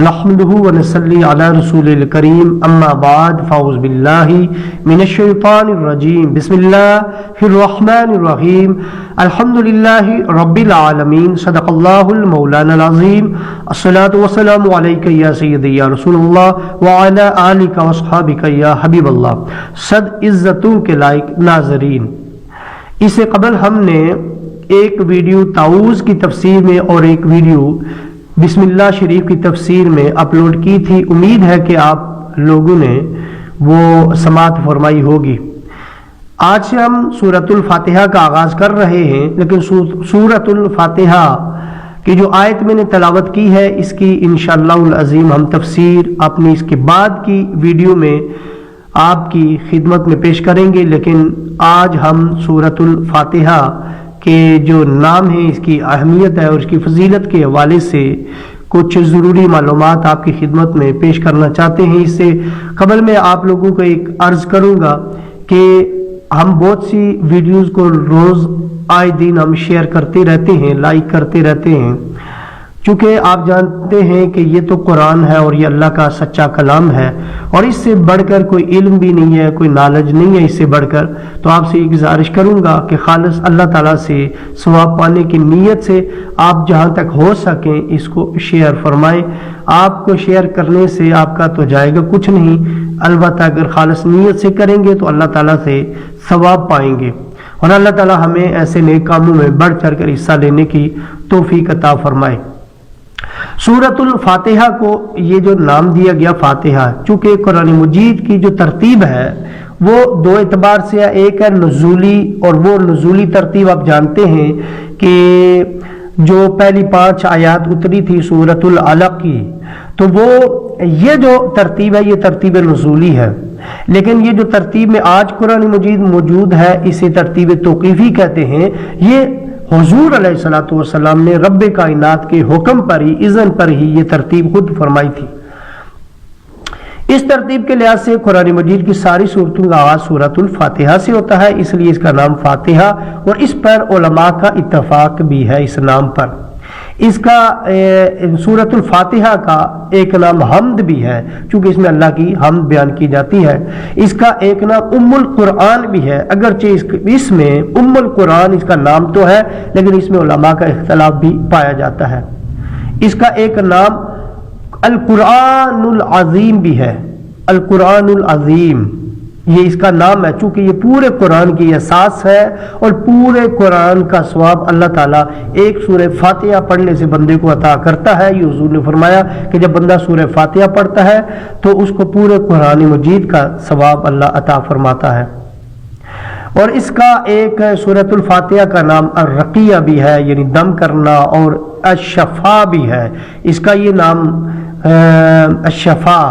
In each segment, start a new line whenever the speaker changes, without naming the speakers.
نحمده ونصلي على رسول الكريم اما بعد فاعوذ بالله من الشيطان الرجيم بسم الله الرحمن الرحيم الحمد لله رب العالمين صدق الله المولانا العظيم الصلاة والسلام عليك يا سيدي يا رسول الله وعلى آلك واصحابك يا حبيب الله. صد عزتوں کے لائق ناظرین، اس سے قبل ہم نے ایک ویڈیو تعوذ کی تفسیر میں اور ایک ویڈیو بسم اللہ شریف کی تفسیر میں اپلوڈ کی تھی. امید ہے کہ آپ لوگوں نے وہ سماعت فرمائی ہوگی. آج سے ہم سورۃ الفاتحہ کا آغاز کر رہے ہیں، لیکن سورۃ الفاتحہ کی جو آیت میں نے تلاوت کی ہے اس کی انشاءاللہ العظیم ہم تفسیر اپنی اس کے بعد کی ویڈیو میں آپ کی خدمت میں پیش کریں گے. لیکن آج ہم سورۃ الفاتحہ کہ جو نام ہے، اس کی اہمیت ہے اور اس کی فضیلت کے حوالے سے کچھ ضروری معلومات آپ کی خدمت میں پیش کرنا چاہتے ہیں. اس سے قبل میں آپ لوگوں کو ایک عرض کروں گا کہ ہم بہت سی ویڈیوز کو روز آئے دن ہم شیئر کرتے رہتے ہیں، لائک کرتے رہتے ہیں، چونکہ آپ جانتے ہیں کہ یہ تو قرآن ہے اور یہ اللہ کا سچا کلام ہے اور اس سے بڑھ کر کوئی علم بھی نہیں ہے، کوئی نالج نہیں ہے اس سے بڑھ کر. تو آپ سے گزارش کروں گا کہ خالص اللہ تعالیٰ سے ثواب پانے کی نیت سے آپ جہاں تک ہو سکیں اس کو شیئر فرمائیں. آپ کو شیئر کرنے سے آپ کا تو جائے گا کچھ نہیں، البتہ اگر خالص نیت سے کریں گے تو اللہ تعالیٰ سے ثواب پائیں گے اور اللہ تعالیٰ ہمیں ایسے نیک کاموں میں بڑھ چڑھ کر حصہ لینے کی توفیق عطا فرمائے. سورۃ الفاتحہ کو یہ جو نام دیا گیا فاتحہ، چونکہ قرآن مجید کی جو ترتیب ہے وہ دو اعتبار سے ہے. ایک ہے نزولی، اور وہ نزولی ترتیب آپ جانتے ہیں کہ جو پہلی 5 آیات اتری تھی سورۃ العلق کی، تو وہ یہ جو ترتیب ہے یہ ترتیب نزولی ہے. لیکن یہ جو ترتیب میں آج قرآن مجید موجود ہے اسے ترتیب توقیفی کہتے ہیں. یہ حضور علیہ الصلوۃ والسلام نے رب کائنات کے حکم پر ہی، اذن پر ہی یہ ترتیب خود فرمائی تھی. اس ترتیب کے لحاظ سے قرآن مجید کی ساری سورتوں کا آغاز سورۃ الفاتحہ سے ہوتا ہے، اس لیے اس کا نام فاتحہ، اور اس پر علماء کا اتفاق بھی ہے اس نام پر. اس کا سورۃ الفاتحہ کا ایک نام حمد بھی ہے، چونکہ اس میں اللہ کی حمد بیان کی جاتی ہے. اس کا ایک نام ام القرآن بھی ہے، اگرچہ اس میں ام القرآن اس کا نام تو ہے لیکن اس میں علماء کا اختلاف بھی پایا جاتا ہے. اس کا ایک نام القرآن العظیم بھی ہے، القرآن العظیم یہ اس کا نام ہے، چونکہ یہ پورے قرآن کی اساس ہے اور پورے قرآن کا ثواب اللہ تعالیٰ ایک سورہ فاتحہ پڑھنے سے بندے کو عطا کرتا ہے. یہ حضور نے فرمایا کہ جب بندہ سورہ فاتحہ پڑھتا ہے تو اس کو پورے قرآن مجید کا ثواب اللہ عطا فرماتا ہے. اور اس کا ایک سورۃ الفاتحہ کا نام الرقیہ بھی ہے، یعنی دم کرنا، اور الشفا بھی ہے. اس کا یہ نام الشفا،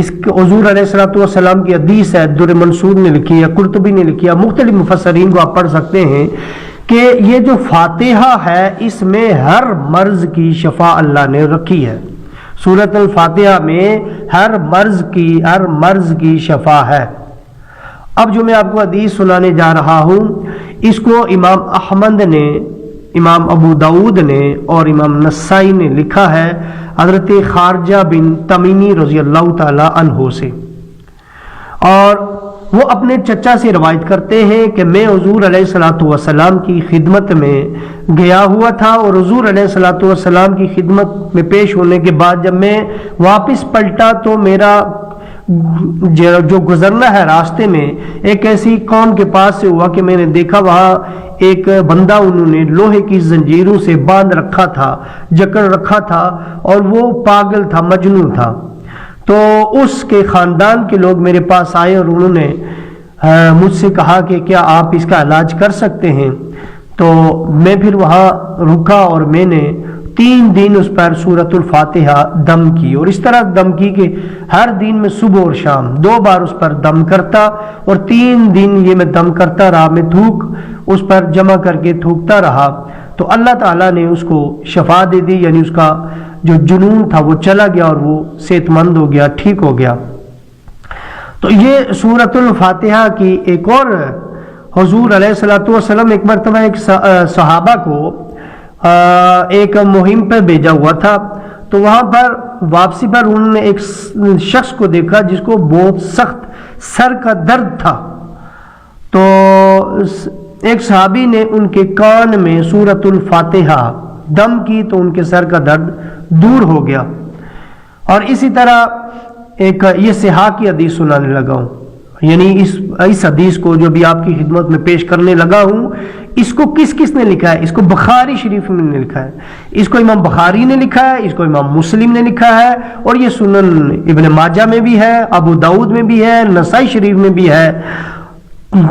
اس حضور علیہ الصلوۃ والسلام کی حدیث ہے، در منصور نے لکھی ہے، قرطبی نے لکھی ہے، مختلف مفسرین کو آپ پڑھ سکتے ہیں کہ یہ جو فاتحہ ہے اس میں ہر مرض کی شفا اللہ نے رکھی ہے. سورۃ الفاتحہ میں ہر مرض کی شفا ہے. اب جو میں آپ کو حدیث سنانے جا رہا ہوں اس کو امام احمد نے، امام ابو داؤد نے اور امام نسائی نے لکھا ہے حضرت خارجہ بن تمیمی رضی اللہ تعالی عنہ سے، اور وہ اپنے چچا سے روایت کرتے ہیں کہ میں حضور علیہ الصلوۃ والسلام کی خدمت میں گیا ہوا تھا، اور حضور علیہ الصلوۃ والسلام کی خدمت میں پیش ہونے کے بعد جب میں واپس پلٹا تو میرا جو گزرنا ہے راستے میں ایک ایسی قوم کے پاس سے ہوا کہ میں نے دیکھا وہاں ایک بندہ انہوں نے لوہے کی زنجیروں سے باندھ رکھا تھا، جکڑ رکھا تھا، اور وہ پاگل تھا، مجنون تھا. تو اس کے خاندان کے لوگ میرے پاس آئے اور انہوں نے مجھ سے کہا کہ کیا آپ اس کا علاج کر سکتے ہیں. تو میں پھر وہاں رکا اور میں نے 3 دن اس پر سورۃ الفاتحہ دم کی، اور اس طرح دم کی کہ ہر دن میں صبح اور شام 2 بار اس پر دم کرتا، اور 3 دن یہ میں دم کرتا رہا، میں تھوک اس پر جمع کر کے تھوکتا رہا. تو اللہ تعالیٰ نے اس کو شفا دے دی، یعنی اس کا جو جنون تھا وہ چلا گیا اور وہ صحت مند ہو گیا، ٹھیک ہو گیا. تو یہ سورۃ الفاتحہ کی ایک اور حضور علیہ الصلوۃ والسلام ایک مرتبہ ایک صحابہ کو ایک مہم پر بھیجا ہوا تھا، تو وہاں پر واپسی پر انہوں نے ایک شخص کو دیکھا جس کو بہت سخت سر کا درد تھا، تو ایک صحابی نے ان کے کان میں سورۃ الفاتحہ دم کی تو ان کے سر کا درد دور ہو گیا۔ اور اسی طرح ایک یہ صحاح کی حدیث سنانے لگا ہوں، یعنی اس حدیث کو جو بھی آپ کی خدمت میں پیش کرنے لگا ہوں، اس کو کس نے لکھا ہے؟ اس کو بخاری شریف نے لکھا ہے، اس کو امام بخاری نے لکھا ہے، اس کو امام مسلم نے لکھا ہے، اور یہ سنن ابن ماجہ میں بھی ہے، ابو داؤد میں بھی ہے، نسائی شریف میں بھی ہے۔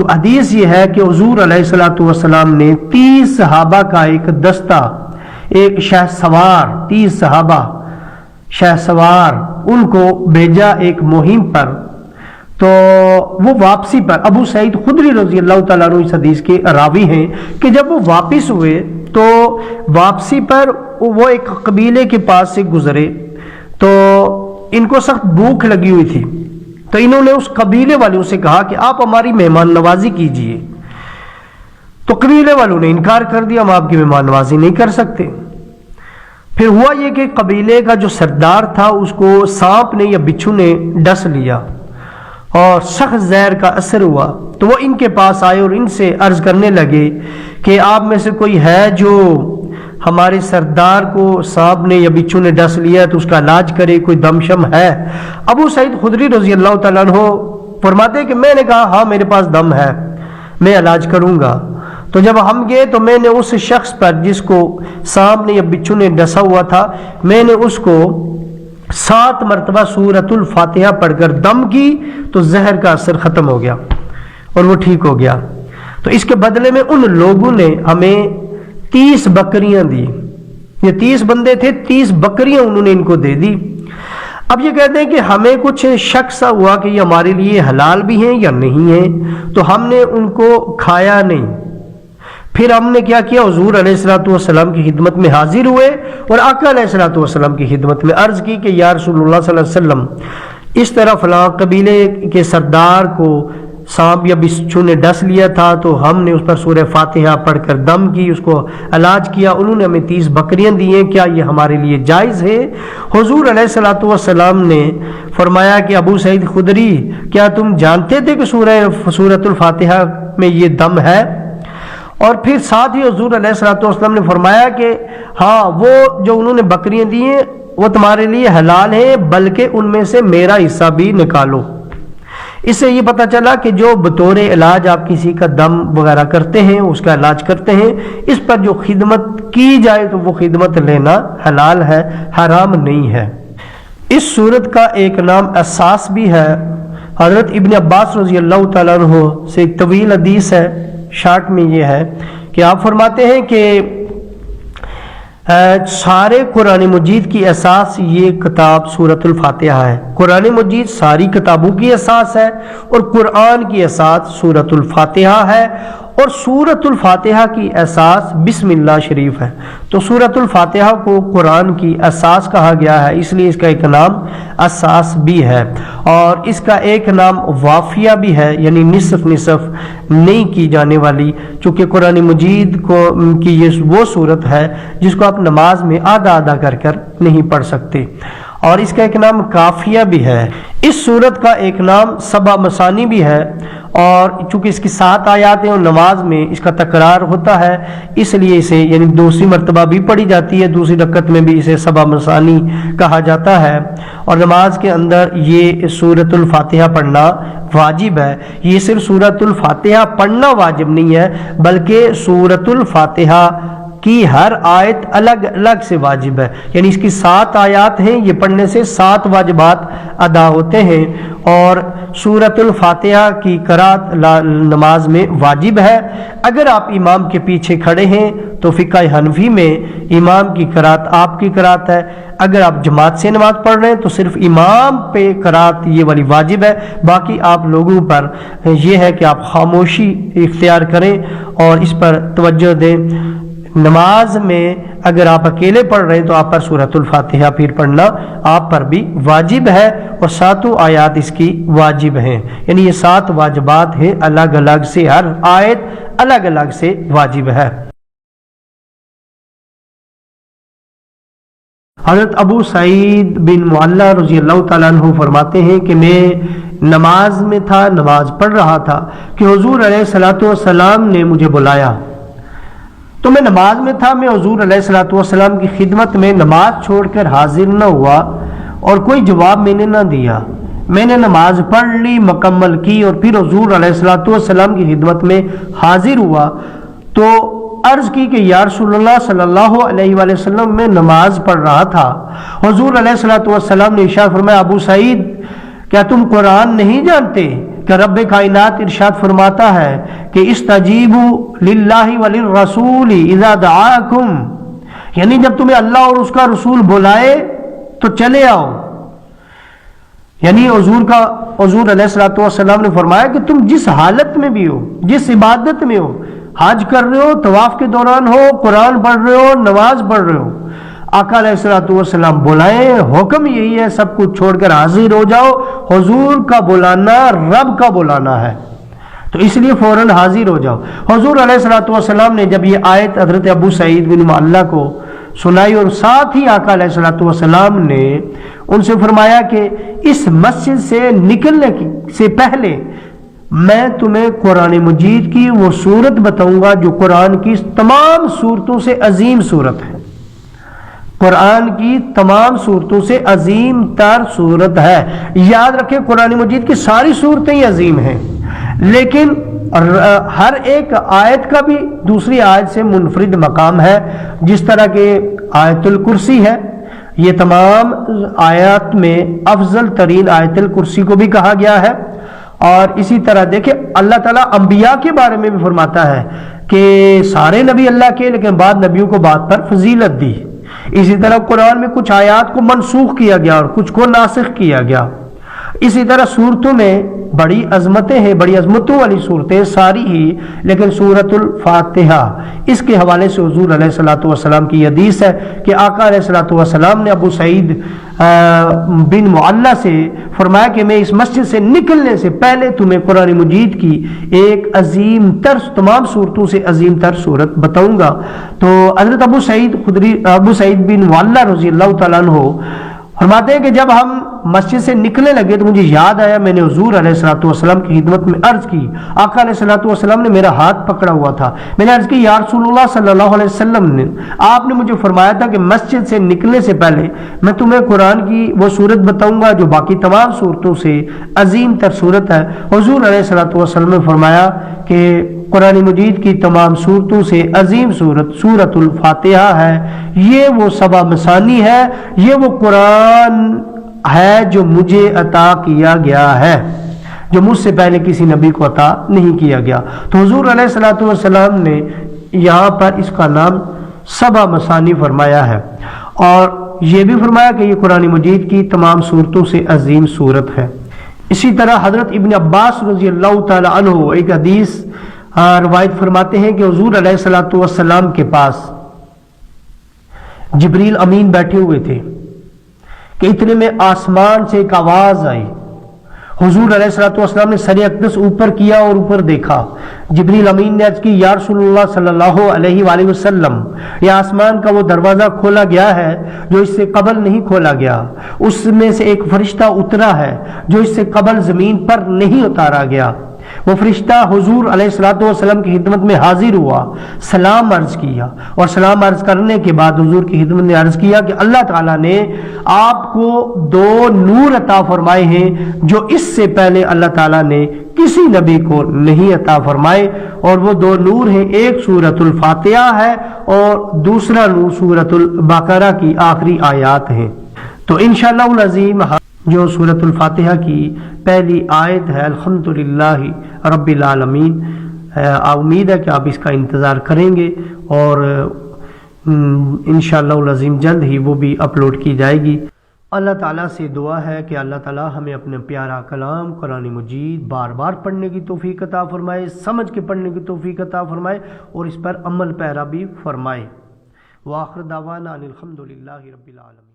حدیث یہ ہے کہ حضور علیہ الصلوۃ والسلام نے 30 صحابہ کا ایک دستہ، ایک شہ سوار، 30 صحابہ شہ سوار ان کو بھیجا ایک مہم پر، تو وہ واپسی پر ابو سعید خدری رضی اللہ تعالیٰ عنہ اس حدیث کے راوی ہیں کہ جب وہ واپس ہوئے تو واپسی پر وہ ایک قبیلے کے پاس سے گزرے، تو ان کو سخت بھوک لگی ہوئی تھی، تو انہوں نے اس قبیلے والوں سے کہا کہ آپ ہماری مہمان نوازی کیجئے، تو قبیلے والوں نے انکار کر دیا، ہم آپ کی مہمان نوازی نہیں کر سکتے۔ پھر ہوا یہ کہ قبیلے کا جو سردار تھا اس کو سانپ نے یا بچھو نے ڈس لیا اور سخت زہر کا اثر ہوا، تو وہ ان کے پاس آئے اور ان سے عرض کرنے لگے کہ آپ میں سے کوئی ہے جو ہمارے سردار کو سانپ نے یا بچھو نے ڈس لیا تو اس کا علاج کرے، کوئی دم ہے؟ ابو سعید خدری رضی اللہ تعالیٰ عنہ فرماتے ہیں کہ میں نے کہا ہاں میرے پاس دم ہے، میں علاج کروں گا۔ تو جب ہم گئے تو میں نے اس شخص پر جس کو سانپ نے یا بچھو نے ڈسا ہوا تھا، میں نے اس کو 7 مرتبہ سورۃ الفاتحہ پڑھ کر دم کی تو زہر کا اثر ختم ہو گیا اور وہ ٹھیک ہو گیا۔ تو اس کے بدلے میں ان لوگوں نے ہمیں 30 بکریاں دی، یہ 30 بندے تھے، 30 بکریاں انہوں نے ان کو دے دی۔ اب یہ کہتے ہیں کہ ہمیں کچھ شک سا ہوا کہ یہ ہمارے لیے حلال بھی ہیں یا نہیں ہیں، تو ہم نے ان کو کھایا نہیں۔ پھر ہم نے کیا کیا؟ حضور علیہ الصلوۃ والسلام کی خدمت میں حاضر ہوئے اور آقا علیہ الصلوۃ والسلام کی خدمت میں عرض کی کہ یا رسول اللہ صلی اللہ علیہ وسلم، اس طرح فلاں قبیلے کے سردار کو سانپ یا بچھو نے ڈس لیا تھا تو ہم نے اس پر سورہ فاتحہ پڑھ کر دم کی، اس کو علاج کیا، انہوں نے ہمیں 30 بکریاں دی ہیں، کیا یہ ہمارے لیے جائز ہے؟ حضور علیہ الصلوۃ والسلام نے فرمایا کہ ابو سعید خدری، کیا تم جانتے تھے کہ سورۃ الفاتحہ میں یہ دم ہے؟ اور پھر ساتھ ہی حضور علیہ الصلوۃ والسلام نے فرمایا کہ ہاں وہ جو انہوں نے بکریاں دی ہیں وہ تمہارے لیے حلال ہیں، بلکہ ان میں سے میرا حصہ بھی نکالو۔ اس سے یہ پتہ چلا کہ جو بطور علاج آپ کسی کا دم وغیرہ کرتے ہیں، اس کا علاج کرتے ہیں، اس پر جو خدمت کی جائے تو وہ خدمت لینا حلال ہے، حرام نہیں ہے۔ اس صورت کا ایک نام اساس بھی ہے۔ حضرت ابن عباس رضی اللہ تعالیٰ عنہ سے ایک طویل حدیث ہے، شارٹ میں یہ ہے کہ آپ فرماتے ہیں کہ سارے قرآن مجید کی اساس یہ کتاب سورۃ الفاتحہ ہے۔ قرآن مجید ساری کتابوں کی اساس ہے اور قرآن کی اساس سورۃ الفاتحہ ہے، اور سورۃ الفاتحہ کی اساس بسم اللہ شریف ہے۔ تو سورۃ الفاتحہ کو قرآن کی اساس کہا گیا ہے، اس لیے اس کا ایک نام اساس بھی ہے، اور اس کا ایک نام وافیہ بھی ہے، یعنی نصف نصف نہیں کی جانے والی، چونکہ قرآن مجید کو کی یہ وہ صورت ہے جس کو آپ نماز میں آدھا آدھا کر نہیں پڑھ سکتے، اور اس کا ایک نام کافیہ بھی ہے۔ اس صورت کا ایک نام سبع مثانی بھی ہے، اور چونکہ اس کی 7 آیات ہیں اور نماز میں اس کا تکرار ہوتا ہے، اس لیے اسے یعنی دوسری مرتبہ بھی پڑھی جاتی ہے، دوسری رکعت میں بھی اسے سبع مثانی کہا جاتا ہے، اور نماز کے اندر یہ سورۃ الفاتحہ پڑھنا واجب ہے۔ یہ صرف سورۃ الفاتحہ پڑھنا واجب نہیں ہے، بلکہ سورۃ الفاتحہ کی ہر آیت الگ الگ سے واجب ہے، یعنی اس کی 7 آیات ہیں، یہ پڑھنے سے 7 واجبات ادا ہوتے ہیں، اور سورۃ الفاتحہ کی قرات نماز میں واجب ہے۔ اگر آپ امام کے پیچھے کھڑے ہیں تو فقہ حنفی میں امام کی قرات آپ کی قرات ہے، اگر آپ جماعت سے نماز پڑھ رہے ہیں تو صرف امام پہ قرات یہ والی واجب ہے، باقی آپ لوگوں پر یہ ہے کہ آپ خاموشی اختیار کریں اور اس پر توجہ دیں۔ نماز میں اگر آپ اکیلے پڑھ رہے ہیں تو آپ پر سورۃ الفاتحہ پھر پڑھنا آپ پر بھی واجب ہے، اور 7 آیات اس کی واجب ہیں، یعنی یہ 7 واجبات ہیں، الگ الگ سے ہر آیت الگ الگ سے واجب ہے۔ حضرت ابو سعید بن معلہ رضی اللہ تعالیٰ عنہ فرماتے ہیں کہ میں نماز میں تھا، نماز پڑھ رہا تھا کہ حضور علیہ الصلوۃ والسلام نے مجھے بلایا، تو میں نماز میں تھا، میں حضور علیہ الصلوۃ والسلام کی خدمت میں نماز چھوڑ کر حاضر نہ ہوا اور کوئی جواب میں نے نہ دیا۔ میں نے نماز پڑھ لی، مکمل کی، اور پھر حضور علیہ الصلوۃ والسلام کی خدمت میں حاضر ہوا تو عرض کی کہ یا رسول اللہ صلی اللہ علیہ وآلہ وسلم میں نماز پڑھ رہا تھا۔ حضور علیہ الصلوۃ والسلام نے ارشاد فرمایا، ابو سعید کیا تم قرآن نہیں جانتے کہ رب کائنات ارشاد فرماتا ہے کہ استجیبوا للہ وللرسول اذا دعاکم، یعنی جب تمہیں اللہ اور اس کا رسول بلائے تو چلے آؤ۔ یعنی حضور علیہ الصلوۃ والسلام نے فرمایا کہ تم جس حالت میں بھی ہو، جس عبادت میں ہو، حج کر رہے ہو، طواف کے دوران ہو، قرآن پڑھ رہے ہو، نماز پڑھ رہے ہو، آقا علیہ الصلوۃ والسلام بلائیں، حکم یہی ہے سب کچھ چھوڑ کر حاضر ہو جاؤ۔ حضور کا بلانا رب کا بلانا ہے، تو اس لیے فوراً حاضر ہو جاؤ۔ حضور علیہ الصلوۃ والسلام نے جب یہ آیت حضرت ابو سعید بن معلہ کو سنائی، اور ساتھ ہی آقا علیہ الصلوۃ والسلام نے ان سے فرمایا کہ اس مسجد سے نکلنے سے پہلے میں تمہیں قرآن مجید کی وہ سورت بتاؤں گا جو قرآن کی تمام سورتوں سے عظیم سورت ہے، قرآن کی تمام صورتوں سے عظیم تر صورت ہے۔ یاد رکھیں قرآن مجید کی ساری صورتیں ہی عظیم ہیں، لیکن ہر ایک آیت کا بھی دوسری آیت سے منفرد مقام ہے، جس طرح کہ آیت الکرسی ہے، یہ تمام آیات میں افضل ترین آیت الکرسی کو بھی کہا گیا ہے۔ اور اسی طرح دیکھیں اللہ تعالیٰ انبیاء کے بارے میں بھی فرماتا ہے کہ سارے نبی اللہ کے، لیکن بعد نبیوں کو بات پر فضیلت دی۔ اسی طرح قرآن میں کچھ آیات کو منسوخ کیا گیا اور کچھ کو ناسخ کیا گیا۔ اسی طرح صورتوں میں بڑی عظمتیں ہیں، بڑی عظمتوں والی صورتیں ساری ہی، لیکن سورۃ الفاتحہ اس کے حوالے سے حضور علیہ الصلوۃ والسلام کی حدیث ہے کہ آقا علیہ الصلوۃ والسلام نے ابو سعید بن معلہ سے فرمایا کہ میں اس مسجد سے نکلنے سے پہلے تمہیں قرآن مجید کی ایک عظیم تر، تمام صورتوں سے عظیم تر صورت بتاؤں گا۔ تو حضرت ابو سعید بن معلہ رضی اللہ تعالیٰ عنہ فرماتے ہیں کہ جب ہم مسجد سے نکلنے لگے تو مجھے یاد آیا میں نے حضور علیہ الصلوۃ والسلام کی خدمت میں عرض کی، آقا علیہ الصلوۃ والسلام نے میرا ہاتھ پکڑا ہوا تھا، میں نے عرض کی یا رسول اللہ صلی اللہ علیہ وسلم نے آپ نے مجھے فرمایا تھا کہ مسجد سے نکلنے سے پہلے میں تمہیں قرآن کی وہ صورت بتاؤں گا جو باقی تمام صورتوں سے عظیم تر صورت ہے۔ حضور علیہ الصلوۃ والسلام نے فرمایا کہ قرآن مجید کی تمام صورتوں سے عظیم صورت سورۃ الفاتحہ ہے، یہ وہ سبع مثانی ہے، یہ وہ قرآن ہے جو مجھے عطا کیا گیا ہے، جو مجھ سے پہلے کسی نبی کو عطا نہیں کیا گیا۔ تو حضور علیہ الصلوۃ والسلام نے یہاں پر اس کا نام سبع مثانی فرمایا ہے، اور یہ بھی فرمایا کہ یہ قرآن مجید کی تمام صورتوں سے عظیم صورت ہے۔ اسی طرح حضرت ابن عباس رضی اللہ تعالی عنہ ایک حدیث روایت فرماتے ہیں کہ حضور علیہ الصلوۃ والسلام کے پاس جبریل امین بیٹھے ہوئے تھے کہ اتنے میں آسمان سے ایک آواز آئی۔ حضور علیہ الصلوۃ والسلام نے سر اقدس اوپر کیا اور اوپر دیکھا، جبریل امین نے عرض کی یا رسول اللہ صلی اللہ علیہ وآلہ وسلم، یہ آسمان کا وہ دروازہ کھولا گیا ہے جو اس سے قبل نہیں کھولا گیا، اس میں سے ایک فرشتہ اترا ہے جو اس سے قبل زمین پر نہیں اتارا گیا۔ وہ فرشتہ حضور علیہ الصلوۃ والسلام کی خدمت میں حاضر ہوا، سلام عرض کیا، اور سلام عرض کرنے کے بعد حضور کی خدمت میں عرض کیا کہ اللہ تعالیٰ نے آپ کو 2 نور عطا فرمائے ہیں جو اس سے پہلے اللہ تعالیٰ نے کسی نبی کو نہیں عطا فرمائے، اور وہ 2 نور ہیں، ایک سورۃ الفاتحہ ہے اور دوسرا نور سورۃ البقرہ کی آخری آیات ہیں۔ تو انشاءاللہ العظیم جو سورۃ الفاتحہ کی پہلی آیت ہے الحمدللہ رب العالمین، امید ہے کہ آپ اس کا انتظار کریں گے، اور انشاءاللہ العظیم جلد ہی وہ بھی اپلوڈ کی جائے گی۔ اللہ تعالیٰ سے دعا ہے کہ اللہ تعالیٰ ہمیں اپنے پیارا کلام قرآن مجید بار بار پڑھنے کی توفیق عطا فرمائے، سمجھ کے پڑھنے کی توفیق عطا فرمائے، اور اس پر عمل پیرا بھی فرمائے۔ وآخر دعوانا ان الحمد للہ رب العالمین.